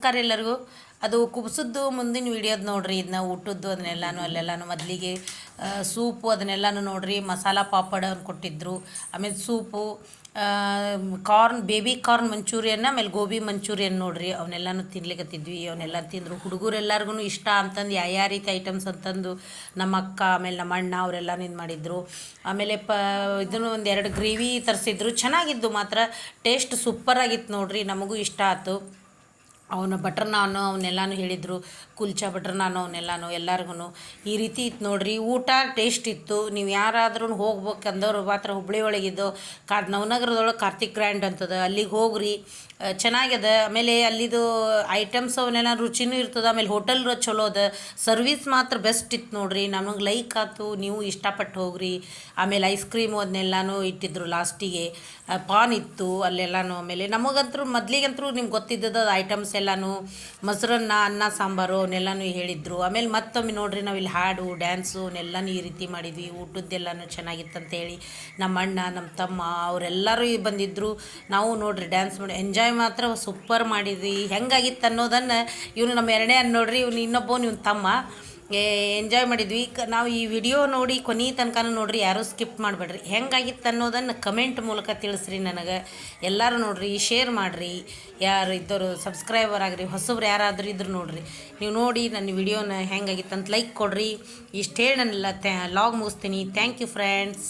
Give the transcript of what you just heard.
ನಮಸ್ಕಾರ ಎಲ್ಲರಿಗೂ. ಅದು ಕುಬ್ಸದ್ದು ಮುಂದಿನ ವಿಡಿಯೋದು ನೋಡ್ರಿ. ಇದನ್ನ ಊಟದ್ದು ಅದನ್ನೆಲ್ಲನೂ ಅಲ್ಲೆಲ್ಲನೂ ಮೊದಲಿಗೆ ಸೂಪು ಅದನ್ನೆಲ್ಲನೂ ನೋಡ್ರಿ. ಮಸಾಲ ಪಾಪಡ್ ಅವ್ರು ಕೊಟ್ಟಿದ್ದರು. ಆಮೇಲೆ soup, corn, baby corn manchurian, ಆಮೇಲೆ ಗೋಬಿ ಮಂಚೂರಿಯನ್ ನೋಡ್ರಿ. ಅವನ್ನೆಲ್ಲನೂ ತಿನ್ಲಿಕ್ಕತ್ತಿದ್ವಿ. ಅವನ್ನೆಲ್ಲ ತಿಂದರು. ಹುಡುಗರೆಲ್ಲರಿಗೂ ಇಷ್ಟ ಅಂತಂದು ಯಾವ ರೀತಿ ಐಟಮ್ಸ್ ಅಂತಂದು ನಮ್ಮ ಅಕ್ಕ ಆಮೇಲೆ ನಮ್ಮ ಅಣ್ಣ ಅವರೆಲ್ಲನೂ ಇದು ಮಾಡಿದರು. ಆಮೇಲೆ ಇದನ್ನು ಒಂದೆರಡು ಗ್ರೇವಿ ತರಿಸಿದ್ರು. ಚೆನ್ನಾಗಿದ್ದು ಮಾತ್ರ ಟೇಸ್ಟ್ ಸೂಪರಾಗಿತ್ತು ನೋಡ್ರಿ. ನಮಗೂ ಇಷ್ಟ ಆಯ್ತು. ಅವನು ಬಟರ್ ನಾನು ಅವನ್ನೆಲ್ಲನೂ ಹೇಳಿದರು. ಕುಲ್ಚಾ ಬಟರ್ ನಾನು ಅವನ್ನೆಲ್ಲನೂ ಎಲ್ಲರಿಗೂ ಈ ರೀತಿ ಇತ್ತು ನೋಡ್ರಿ. ಊಟ ಟೇಸ್ಟ್ ಇತ್ತು. ನೀವು ಯಾರಾದ್ರೂ ಹೋಗ್ಬೇಕಂದವ್ರು ಮಾತ್ರ ಹುಬ್ಬಳ್ಳಿ ಒಳಗಿದ್ದು ನವನಗರದೊಳಗೆ ಕಾರ್ತಿಕ್ ಗ್ರ್ಯಾಂಡ್ ಅಂತದ, ಅಲ್ಲಿಗೆ ಹೋಗ್ರಿ. ಚೆನ್ನಾಗ್ಯದ. ಆಮೇಲೆ ಅಲ್ಲಿದು ಐಟಮ್ಸ್ ಅವನ್ನೆಲ್ಲ ರುಚಿನೂ ಇರ್ತದೆ. ಆಮೇಲೆ ಹೋಟೆಲ್ ಚಲೋ ಅದ. ಸರ್ವಿಸ್ ಮಾತ್ರ ಬೆಸ್ಟ್ ಇತ್ತು ನೋಡ್ರಿ. ನಮಗೆ ಲೈಕ್ ಆಯ್ತು. ನೀವು ಇಷ್ಟಪಟ್ಟು ಹೋಗ್ರಿ. ಆಮೇಲೆ ಐಸ್ ಕ್ರೀಮು ಅದನ್ನೆಲ್ಲನೂ ಇಟ್ಟಿದ್ರು ಲಾಸ್ಟಿಗೆ. ಪಾನ್ ಇತ್ತು ಅಲ್ಲೆಲ್ಲನೂ. ಆಮೇಲೆ ನಮಗಂತೂ ಮೊದಲಿಗಂತೂ ನಿಮ್ಗೆ ಗೊತ್ತಿದ್ದದ ಐಟಮ್ಸ್ ಎಲ್ಲನೂ ಮೊಸರನ್ನ, ಅನ್ನ, ಸಾಂಬಾರು ಅವನ್ನೆಲ್ಲನೂ ಹೇಳಿದ್ರು. ಆಮೇಲೆ ಮತ್ತೊಮ್ಮೆ ನೋಡ್ರಿ ನಾವು ಇಲ್ಲಿ ಹಾಡು ಡ್ಯಾನ್ಸು ಅವನ್ನೆಲ್ಲನೂ ಈ ರೀತಿ ಮಾಡಿದ್ವಿ. ಊಟದ್ದೆಲ್ಲನೂ ಚೆನ್ನಾಗಿತ್ತಂತೇಳಿ ನಮ್ಮ ಅಣ್ಣ, ನಮ್ಮ ತಮ್ಮ ಅವರೆಲ್ಲರೂ ಬಂದಿದ್ದರು. ನಾವು ನೋಡ್ರಿ ಡ್ಯಾನ್ಸ್ ಮಾಡಿ ಎಂಜಾಯ್ ಮಾತ್ರ ಸೂಪರ್ ಮಾಡಿದ್ವಿ. ಹೆಂಗಾಗಿತ್ತು ಅನ್ನೋದನ್ನು ಇವನು ನಮ್ಮ ಎರಡನೇ ಅನ್ನ ನೋಡ್ರಿ, ಇವನು ಇನ್ನೊಬ್ಬನು ಇವನು ತಮ್ಮ ಎಂಜಾಯ್ ಮಾಡಿದ್ವಿ. ನಾವು ಈ ವಿಡಿಯೋ ನೋಡಿ ಕೊನೆ ತನಕನೂ ನೋಡ್ರಿ, ಯಾರೂ ಸ್ಕಿಪ್ ಮಾಡಬೇಡ್ರಿ. ಹೆಂಗಾಗಿತ್ತು ಅನ್ನೋದನ್ನು ಕಮೆಂಟ್ ಮೂಲಕ ತಿಳಿಸ್ರಿ ನನಗೆ. ಎಲ್ಲರೂ ನೋಡ್ರಿ, ಶೇರ್ ಮಾಡಿರಿ. ಯಾರು ಇದ್ದವರು ಸಬ್ಸ್ಕ್ರೈಬರ್ ಆಗಿರಿ, ಹೊಸಬ್ರು ಯಾರಾದರೂ ಇದ್ರು ನೋಡ್ರಿ. ನೀವು ನೋಡಿ ನನ್ನ ವಿಡಿಯೋನ ಹೆಂಗಾಗಿತ್ತು ಅಂತ ಲೈಕ್ ಕೊಡ್ರಿ. ಇಷ್ಟು ಹೇಳಿ ನಾನು ಲಾಗ್ ಮುಗಿಸ್ತೀನಿ. Thank you friends.